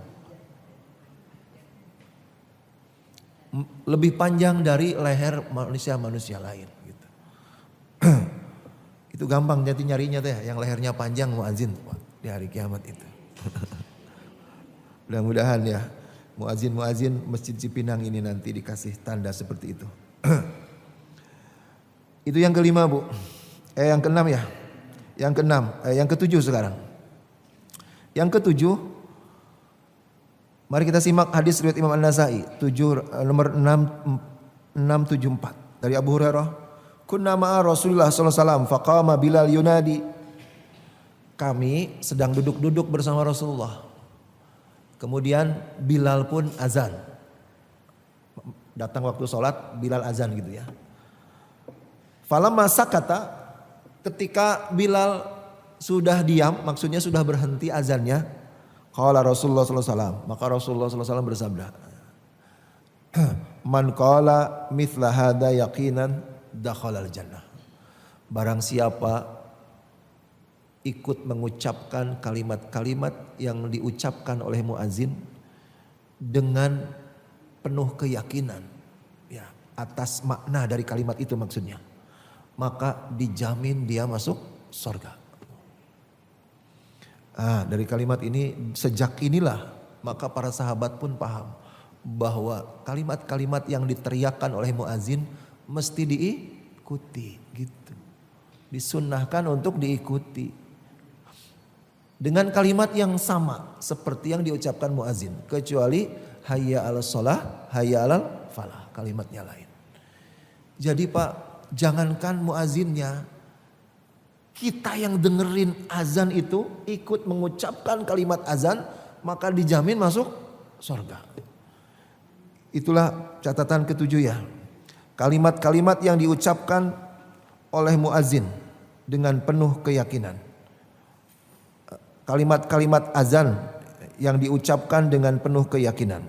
Lebih panjang dari leher manusia-manusia lain gitu. Itu gampang jadi nyarinya teh, yang lehernya panjang muazin di hari kiamat itu. Mudah-mudahan ya muazin Masjid Cipinang ini nanti dikasih tanda seperti itu. Itu yang kelima Bu. Yang keenam ya. Yang ketujuh sekarang. Yang ketujuh, mari kita simak hadis riwayat Imam An-Nasa'i nomor 674 dari Abu Hurairah. Kunna ma'a Rasulullah sallallahu alaihi wasallam faqama Bilal yunadi. Kami sedang duduk-duduk bersama Rasulullah. Kemudian Bilal pun azan. Datang waktu sholat Bilal azan gitu ya. Falamma sakata, ketika Bilal sudah diam, maksudnya sudah berhenti azannya. Qala Rasulullah sallallahu alaihi wasallam, maka Rasulullah sallallahu alaihi wasallam bersabda, "Man qala mithla hadza yaqinan dakhalal jannah." Barang siapa ikut mengucapkan kalimat-kalimat yang diucapkan oleh muazin dengan penuh keyakinan ya atas makna dari kalimat itu maksudnya, maka dijamin dia masuk surga. Dari kalimat ini, sejak inilah maka para sahabat pun paham bahwa kalimat-kalimat yang diteriakkan oleh muazin mesti diikuti gitu. Disunnahkan untuk diikuti dengan kalimat yang sama seperti yang diucapkan muazin, kecuali hayya 'alas shalah, hayya 'alal falah, kalimatnya lain. Jadi Pak, jangankan muazinnya, kita yang dengerin azan itu ikut mengucapkan kalimat azan, maka dijamin masuk surga. Itulah catatan ketujuh ya. Kalimat-kalimat yang diucapkan oleh muazin dengan penuh keyakinan. Kalimat-kalimat azan yang diucapkan dengan penuh keyakinan.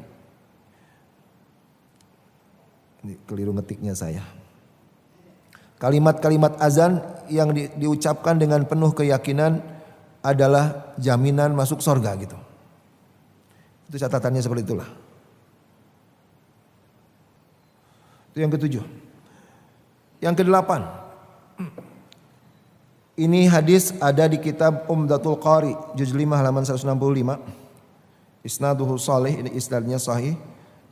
Ini keliru ngetiknya saya. Kalimat-kalimat azan yang diucapkan dengan penuh keyakinan adalah jaminan masuk surga gitu. Itu catatannya seperti itulah. Itu yang ketujuh. Yang kedelapan. Ini hadis ada di kitab Umdatul Qari juz 5 halaman 165. Isnaduhu shalih, ini isnadnya sahih.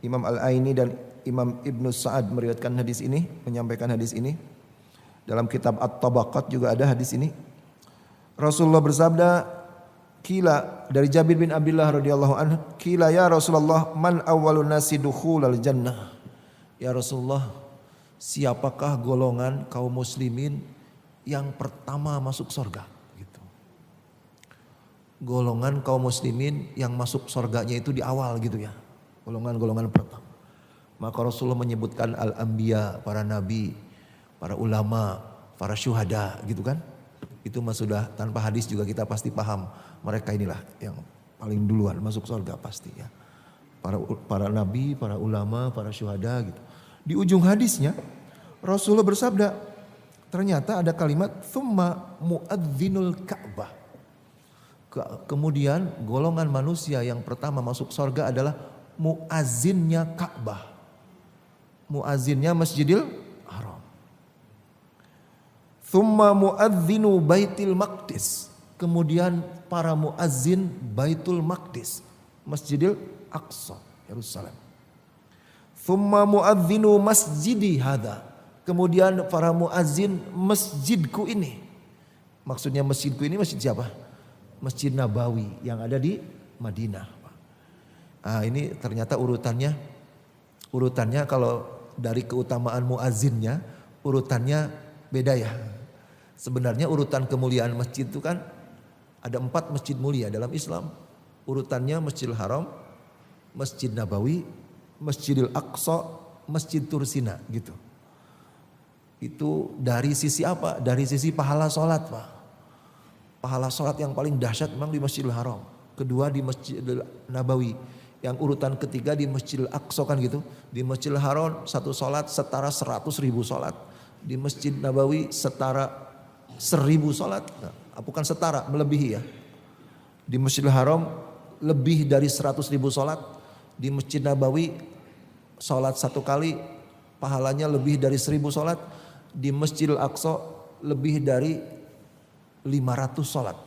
Imam Al-Aini dan Imam Ibnu Sa'ad meriwayatkan hadis ini, menyampaikan hadis ini. Dalam kitab At-Tabaqat juga ada hadis ini. Rasulullah bersabda, kila dari Jabir bin Abdullah radhiyallahu anhu, kila ya Rasulullah, man awwalun nasi dukhulal jannah. Ya Rasulullah, siapakah golongan kaum muslimin yang pertama masuk surga gitu. Golongan kaum muslimin yang masuk surganya itu di awal gitu ya. Golongan-golongan pertama. Maka Rasulullah menyebutkan al-anbiya, para nabi, para ulama, para syuhada gitu kan. Itu mah sudah tanpa hadis juga kita pasti paham. Mereka inilah yang paling duluan masuk surga pasti ya. Para nabi, para ulama, para syuhada gitu. Di ujung hadisnya Rasulullah bersabda, ternyata ada kalimat thumma muadzinul Ka'bah. Kemudian golongan manusia yang pertama masuk surga adalah muazzinnya Ka'bah. Muazzinnya Masjidil Haram. Thumma muadzinu Baitul Maqdis. Kemudian para muazzin Baitul Maqdis, Masjidil Aqsa, Yerusalem. Thumma muadzinu masjidi hadza. Kemudian para muazzin masjidku ini. Maksudnya masjidku ini masjid siapa? Masjid Nabawi yang ada di Madinah. Ini ternyata urutannya kalau dari keutamaan muazzinnya urutannya beda ya. Sebenarnya urutan kemuliaan masjid itu kan ada 4 masjid mulia dalam Islam. Urutannya Masjidil Haram, Masjid Nabawi, Masjidil Aqsa, Masjid Tursina gitu. Itu dari sisi apa? Dari sisi pahala sholat Pak. Pahala sholat yang paling dahsyat memang di Masjidil Haram. Kedua di Masjidil Nabawi. Yang urutan ketiga di Masjidil Aqsa kan gitu. Di Masjidil Haram satu sholat setara 100.000 sholat. Di Masjid Nabawi setara 1.000 sholat. Nah, bukan setara, melebihi ya. Di Masjidil Haram lebih dari 100.000 sholat. Di Masjid Nabawi sholat 1 kali pahalanya lebih dari 1.000 sholat. Di Masjidil Aqsa lebih dari 500 sholat.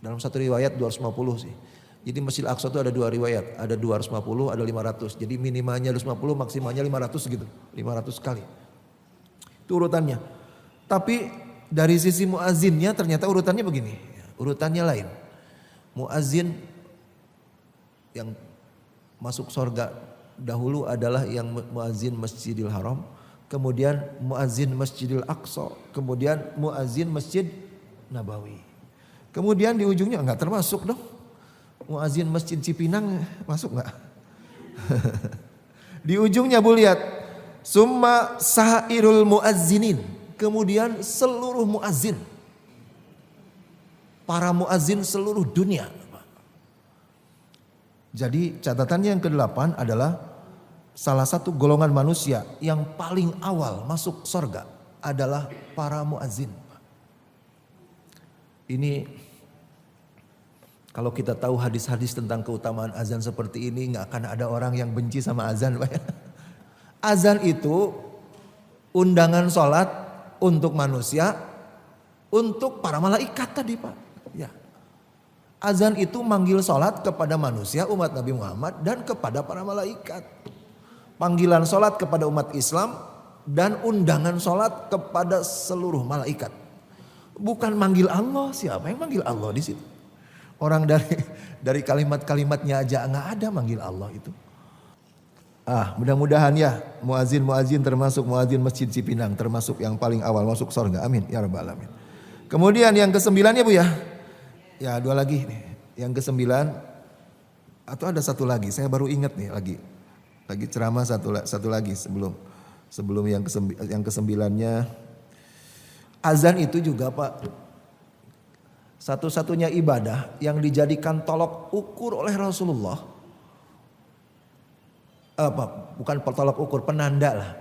Dalam satu riwayat 250 sih. Jadi Masjidil Aqsa itu ada 2 riwayat. Ada 250, ada 500. Jadi minimalnya 250, maksimalnya 500 gitu. 500 kali. Itu urutannya. Tapi dari sisi muazzinnya ternyata urutannya begini. Urutannya lain. Muazzin yang masuk surga dahulu adalah yang muazzin Masjidil Haram, kemudian muazzin Masjidil Aqsa, kemudian muazzin Masjid Nabawi. Kemudian di ujungnya enggak termasuk dong. Muazzin Masjid Cipinang masuk enggak? Di ujungnya Bu lihat, summa sairul muazzinin, kemudian seluruh muazzin. Para muazzin seluruh dunia. Jadi catatannya yang ke-8 adalah salah satu golongan manusia yang paling awal masuk surga adalah para muazzin. Ini kalau kita tahu hadis-hadis tentang keutamaan azan seperti ini, nggak akan ada orang yang benci sama azan, Pak. Azan itu undangan sholat untuk manusia, untuk para malaikat tadi, Pak. Ya. Azan itu manggil sholat kepada manusia umat Nabi Muhammad dan kepada para malaikat. Panggilan sholat kepada umat Islam dan undangan sholat kepada seluruh malaikat. Bukan manggil Allah, siapa yang manggil Allah di situ? Orang dari kalimat-kalimatnya aja nggak ada manggil Allah itu. Mudah-mudahan ya muazin termasuk muazin Masjid Cipinang, termasuk yang paling awal masuk surga. Amin ya rabbal alamin. Kemudian yang ke-9 ya Bu ya. Ya 2 lagi nih. Yang ke-9 atau ada 1 lagi, saya baru ingat nih lagi ceramah satu lagi sebelum yang ke-9-nya. Azan itu juga Pak satu-satunya ibadah yang dijadikan tolok ukur oleh Rasulullah. Bukan tolok ukur, penanda lah.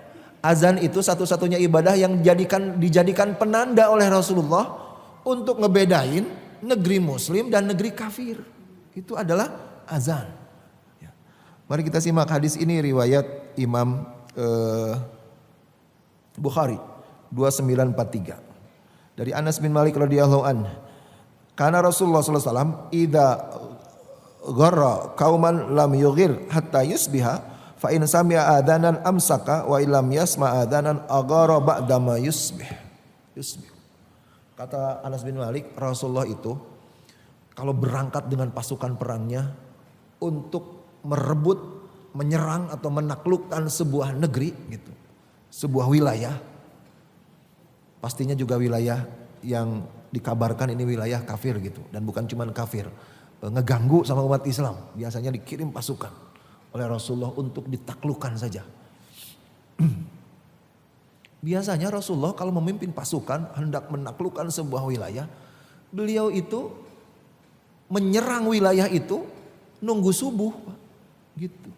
Azan itu satu-satunya ibadah yang dijadikan penanda oleh Rasulullah untuk ngebedain negeri muslim dan negeri kafir. Itu adalah azan. Mari kita simak hadis ini riwayat Imam Bukhari 2943. Dari Anas bin Malik radhiyallahu anhu. Karena Rasulullah sallallahu alaihi wasallam idza gharra qauman lam yughir hatta yusbiha fa in sami'a adanan amsaka wa illam yasma adanan aghara ba'da ma yusbih. Kata Anas bin Malik, Rasulullah itu kalau berangkat dengan pasukan perangnya untuk merebut, menyerang atau menaklukkan sebuah negeri gitu, sebuah wilayah, pastinya juga wilayah yang dikabarkan ini wilayah kafir gitu, dan bukan cuma kafir, ngeganggu sama umat Islam. Biasanya dikirim pasukan oleh Rasulullah untuk ditaklukkan saja. Biasanya Rasulullah kalau memimpin pasukan hendak menaklukkan sebuah wilayah, beliau itu menyerang wilayah itu nunggu subuh, gitu.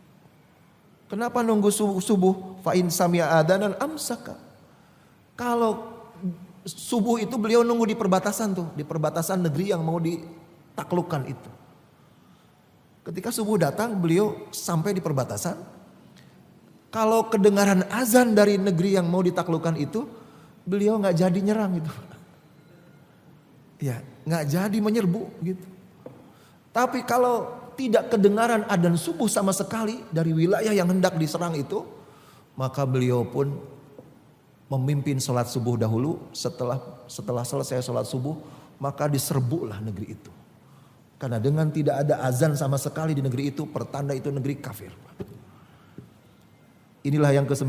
Kenapa nunggu subuh? Fa in sami'a adanan amsaka. Kalau subuh itu beliau nunggu di perbatasan tuh, di perbatasan negeri yang mau ditaklukkan itu. Ketika subuh datang, beliau sampai di perbatasan. Kalau kedengaran azan dari negeri yang mau ditaklukkan itu, beliau nggak jadi nyerang gitu. Ya, nggak jadi menyerbu gitu. Tapi kalau tidak kedengaran adzan subuh sama sekali dari wilayah yang hendak diserang itu, maka beliau pun memimpin sholat subuh dahulu. Setelah selesai sholat subuh, maka diserbulah negeri itu. Karena dengan tidak ada azan sama sekali di negeri itu, pertanda itu negeri kafir. Inilah yang ke-9.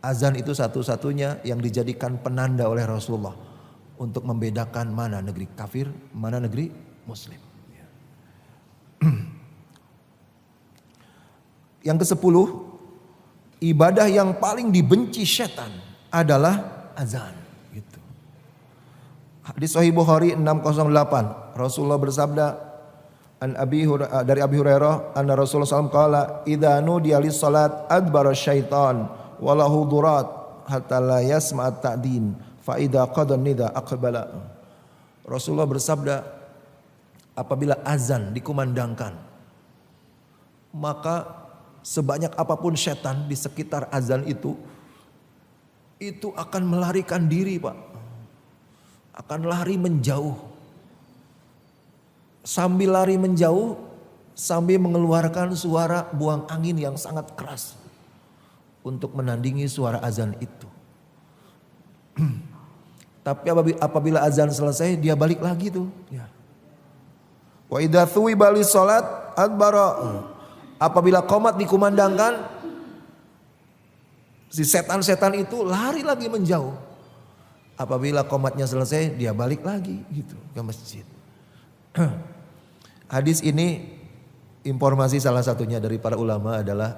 Azan itu satu-satunya yang dijadikan penanda oleh Rasulullah untuk membedakan mana negeri kafir, mana negeri muslim. Yang ke-10, ibadah yang paling dibenci setan adalah azan. Gitu. Hadis Sahih Bukhari 608, Rasulullah bersabda dari Abi Hurairah, anna Rasulullah SAW qala idza nudiya lis salat adbara syaitan walahu durat hatta la yasma' at-ta'din fa idza qada nida aqbala. Rasulullah bersabda, apabila azan dikumandangkan, maka sebanyak apapun setan di sekitar azan itu akan melarikan diri, Pak. Akan lari menjauh. Sambil lari menjauh, sambil mengeluarkan suara buang angin yang sangat keras untuk menandingi suara azan itu. Tapi apabila azan selesai, dia balik lagi tuh. Ya. Wa idza thuwiba lis-shalat adbara. Apabila qomat dikumandangkan, si setan-setan itu lari lagi menjauh. Apabila qomatnya selesai, dia balik lagi gitu ke masjid. Hadis ini, informasi salah satunya dari para ulama adalah,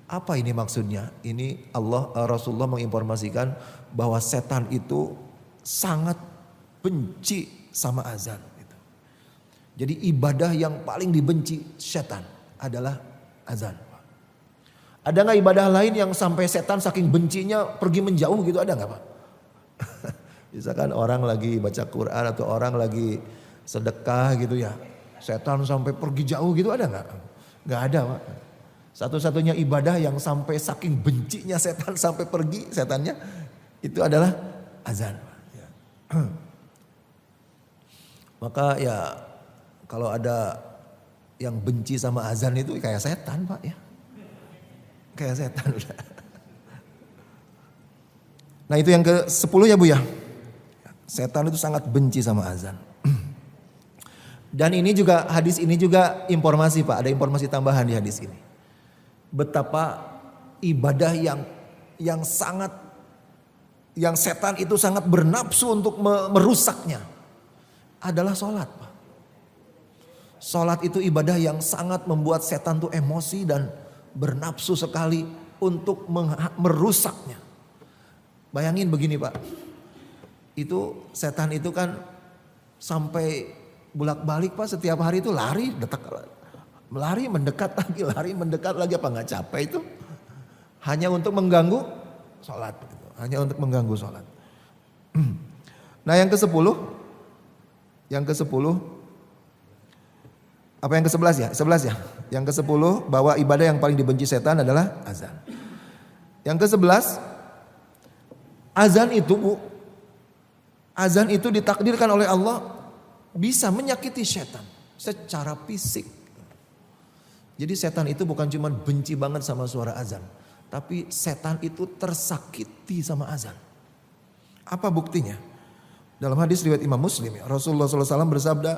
apa ini maksudnya? Ini Rasulullah menginformasikan bahwa setan itu sangat benci sama azan. Gitu. Jadi ibadah yang paling dibenci setan adalah azan. Ada nggak ibadah lain yang sampai setan saking bencinya pergi menjauh gitu, ada nggak Pak? Misalkan orang lagi baca Quran atau orang lagi sedekah gitu ya, setan sampai pergi jauh gitu, ada nggak? Nggak ada Pak. Satu-satunya ibadah yang sampai saking bencinya setan sampai pergi setannya itu adalah azan. Maka ya kalau ada yang benci sama azan itu kayak setan Pak ya. Kayak setan udah. Nah itu yang ke-10 ya Bu ya. Setan itu sangat benci sama azan. Dan ini juga, hadis ini juga informasi Pak, ada informasi tambahan di hadis ini. Betapa ibadah yang setan itu sangat bernafsu untuk merusaknya adalah sholat Pak. Sholat itu ibadah yang sangat membuat setan tuh emosi dan bernafsu sekali untuk merusaknya. Bayangin begini Pak, itu setan itu kan sampai bolak-balik Pak, setiap hari itu lari mendekat lagi, apa nggak capek itu? Hanya untuk mengganggu sholat, gitu. Hanya untuk mengganggu sholat. Nah yang ke-10, apa yang ke-11 ya? 11 ya. Yang ke-10 bahwa ibadah yang paling dibenci setan adalah azan. Yang ke-11, azan itu ditakdirkan oleh Allah bisa menyakiti setan secara fisik. Jadi setan itu bukan cuma benci banget sama suara azan, tapi setan itu tersakiti sama azan. Apa buktinya? Dalam hadis riwayat Imam Muslim ya, Rasulullah SAW bersabda,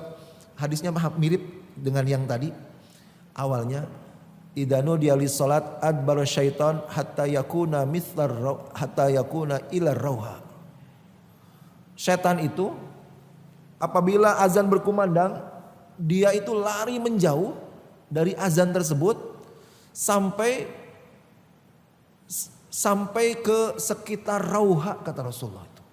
hadisnya mirip dengan yang tadi. Awalnya, idanu dialis salat adbar syaitan hatta yakuna ilar rauha. Setan itu apabila azan berkumandang, dia itu lari menjauh dari azan tersebut sampai ke sekitar rauha, kata Rasulullah itu.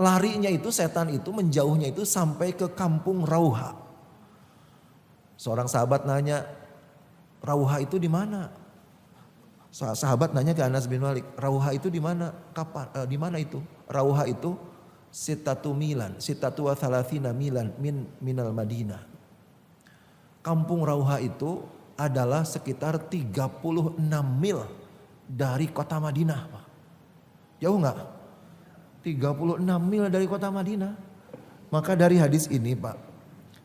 Larinya itu setan itu menjauhnya itu sampai ke kampung Rauha. Seorang sahabat nanya, Rauha itu di mana? Sahabat nanya ke Anas bin Malik, Rauha itu di mana? Kapan? Di mana itu? Rauha itu sitatu wa thalathina milan minal Madinah. Kampung Rauha itu adalah sekitar 36 mil dari kota Madinah, Pak. Jauh nggak? 36 mil dari kota Madinah. Maka dari hadis ini Pak,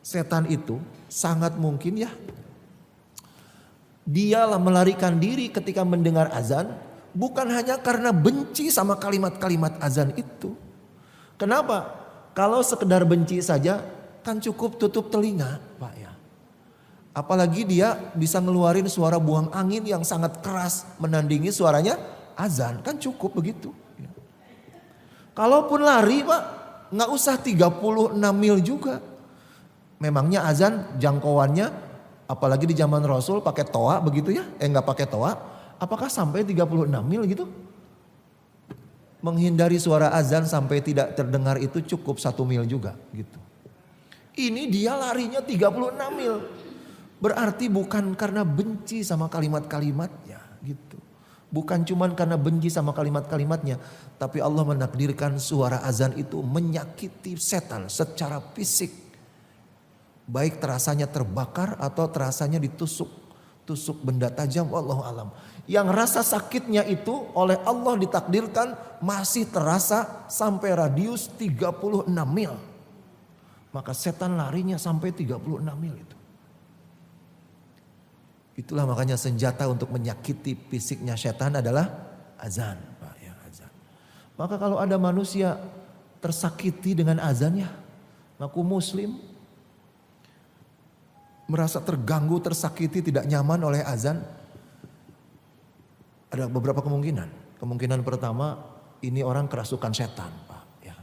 setan itu sangat mungkin ya, dialah melarikan diri ketika mendengar azan, bukan hanya karena benci sama kalimat-kalimat azan itu. Kenapa? Kalau sekedar benci saja kan cukup tutup telinga Pak ya. Apalagi dia bisa ngeluarin suara buang angin yang sangat keras menandingi suaranya azan, kan cukup begitu. Kalaupun lari Pak, nggak usah 36 mil juga. Memangnya azan jangkauannya, apalagi di zaman Rasul pakai toa begitu ya? Nggak pakai toa, apakah sampai 36 mil gitu? Menghindari suara azan sampai tidak terdengar itu cukup 1 mil juga gitu. Ini dia larinya 36 mil. Berarti bukan karena benci sama kalimat-kalimatnya gitu. Bukan cuman karena benci sama kalimat-kalimatnya, tapi Allah menakdirkan suara azan itu menyakiti setan secara fisik. Baik terasanya terbakar atau terasanya ditusuk benda tajam, wallahu alam. Yang rasa sakitnya itu oleh Allah ditakdirkan masih terasa sampai radius 36 mil. Maka setan larinya sampai 36 mil itu. Itulah makanya senjata untuk menyakiti fisiknya setan adalah azan. Pak, ya, azan. Maka kalau ada manusia tersakiti dengan azannya, ngaku muslim, merasa terganggu, tersakiti, tidak nyaman oleh azan, ada beberapa kemungkinan. Kemungkinan pertama, ini orang kerasukan setan, Pak. Ya.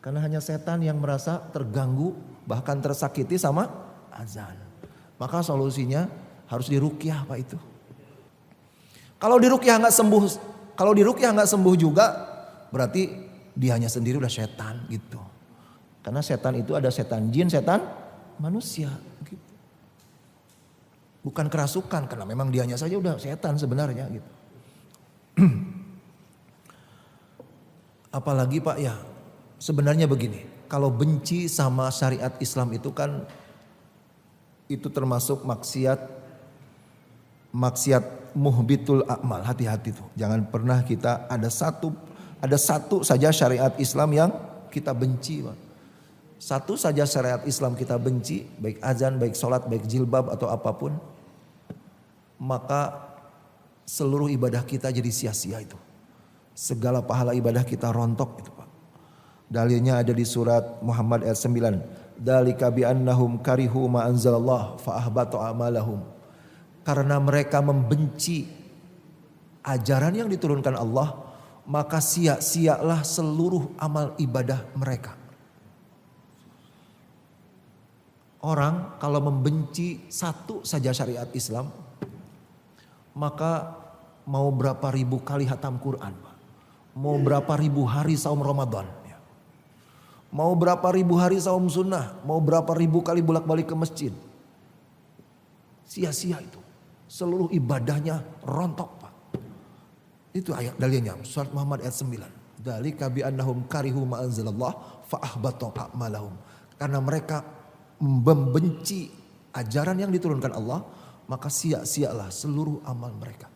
Karena hanya setan yang merasa terganggu, bahkan tersakiti sama azan. Maka solusinya harus diruqyah, Pak, itu. Kalau diruqyah nggak sembuh juga, berarti dianya sendiri udah setan gitu. Karena setan itu ada setan jin, setan manusia gitu. Bukan kerasukan, karena memang dianya saja udah setan sebenarnya gitu. Apalagi, Pak, ya sebenarnya begini, kalau benci sama syariat Islam itu kan itu termasuk maksiat muhbitul a'mal. Hati-hati tuh. Jangan pernah kita ada satu saja syariat Islam yang kita benci, Pak. Satu saja syariat Islam kita benci, baik azan, baik sholat, baik jilbab atau apapun, maka seluruh ibadah kita jadi sia-sia itu. Segala pahala ibadah kita rontok itu, Pak. Dalilnya ada di surat Muhammad ayat 9. Dzalika bi annahum karihu ma anzalallah fa ahbata amalahum. Karena mereka membenci ajaran yang diturunkan Allah, maka sia-sialah seluruh amal ibadah mereka. Orang kalau membenci satu saja syariat Islam, maka mau berapa ribu kali hatam Quran, mau berapa ribu hari saum Ramadan, mau berapa ribu hari saum sunnah, mau berapa ribu kali bolak-balik ke masjid, sia-sia itu. Seluruh ibadahnya rontok, Pak. Itu ayat dalilnya surat Muhammad ayat 9. Dzalika bi annahum karihu ma anzalallah fa ahbata a'malahum. Karena mereka membenci ajaran yang diturunkan Allah, maka sia-sialah seluruh amal mereka.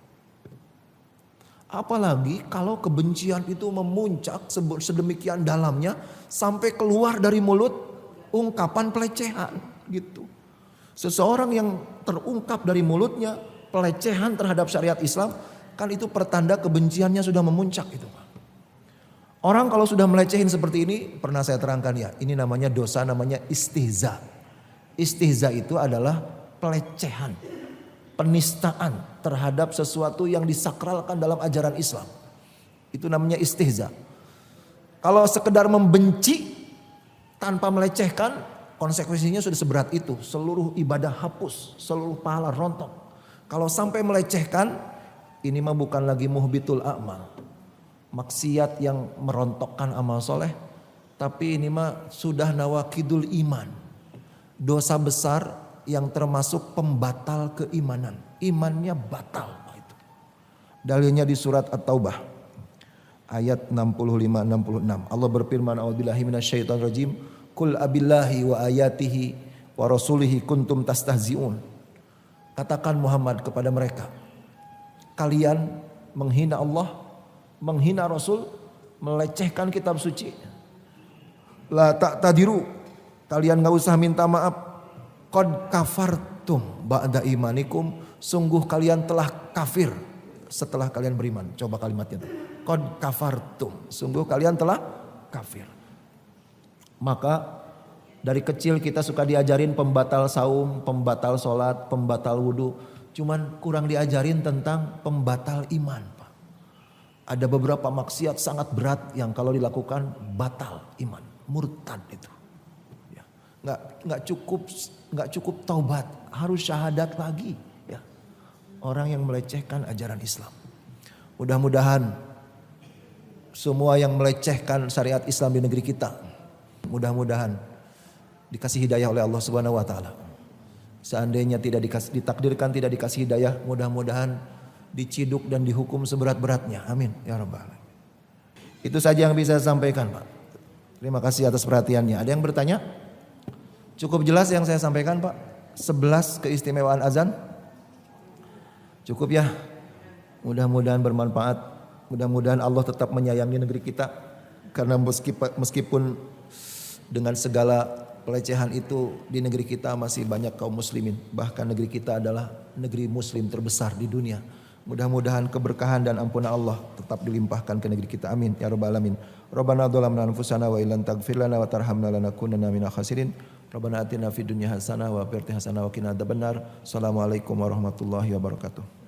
Apalagi kalau kebencian itu memuncak sedemikian dalamnya sampai keluar dari mulut ungkapan pelecehan gitu. Seseorang yang terungkap dari mulutnya pelecehan terhadap syariat Islam, kan itu pertanda kebenciannya sudah memuncak itu, Pak. Orang kalau sudah melecehin seperti ini, pernah saya terangkan ya, ini namanya dosa, namanya istihza. Istihza itu adalah pelecehan, penistaan terhadap sesuatu yang disakralkan dalam ajaran Islam. Itu namanya istihza. Kalau sekedar membenci tanpa melecehkan, konsekuensinya sudah seberat itu. Seluruh ibadah hapus, seluruh pahala rontok. Kalau sampai melecehkan, ini mah bukan lagi muhbitul a'mal, maksiat yang merontokkan amal soleh, tapi ini mah sudah nawakidul iman, dosa besar yang termasuk pembatal keimanan. Imannya batal. Itu dalilnya di surat At-Taubah ayat 65-66. Allah berfirman, a'udzubillahi minasyaitonir rajim, qul abillahi wa ayatihi wa rasulihi kuntum tastahzi'un. Katakan Muhammad kepada mereka, kalian menghina Allah, menghina Rasul, melecehkan kitab suci. La ta'tadiru, kalian gak usah minta maaf. Qad kafartum ba'da imanikum, sungguh kalian telah kafir setelah kalian beriman. Coba kalimatnya tuh. Qad kafartum, sungguh kalian telah kafir. Maka dari kecil kita suka diajarin pembatal saum, pembatal sholat, pembatal wudhu. Cuman kurang diajarin tentang pembatal iman, Pak. Ada beberapa maksiat sangat berat yang kalau dilakukan batal iman, murtad itu. Ya. Nggak cukup taubat, harus syahadat lagi. Ya. Orang yang melecehkan ajaran Islam. Mudah-mudahan semua yang melecehkan syariat Islam di negeri kita, mudah-mudahan dikasih hidayah oleh Allah Subhanahu wa taala. Seandainya tidak ditakdirkan tidak dikasih hidayah, mudah-mudahan diciduk dan dihukum seberat-beratnya. Amin ya rabbal alamin. Itu saja yang bisa saya sampaikan, Pak. Terima kasih atas perhatiannya. Ada yang bertanya? Cukup jelas yang saya sampaikan, Pak. 11 keistimewaan azan. Cukup ya. Mudah-mudahan bermanfaat. Mudah-mudahan Allah tetap menyayangi negeri kita. Karena meskipun dengan segala pelecehan itu di negeri kita masih banyak kaum muslimin. Bahkan negeri kita adalah negeri muslim terbesar di dunia. Mudah-mudahan keberkahan dan ampunan Allah tetap dilimpahkan ke negeri kita. Amin ya rabbal alamin. Rabbana dzalamna anfusana wa illam taghfir lana wa tarhamna lanakunanna minal khasirin. Rabbana atina fid dunya hasanah wa fil akhirati hasanah wa qina adzabannar. Assalamualaikum warahmatullahi wabarakatuh.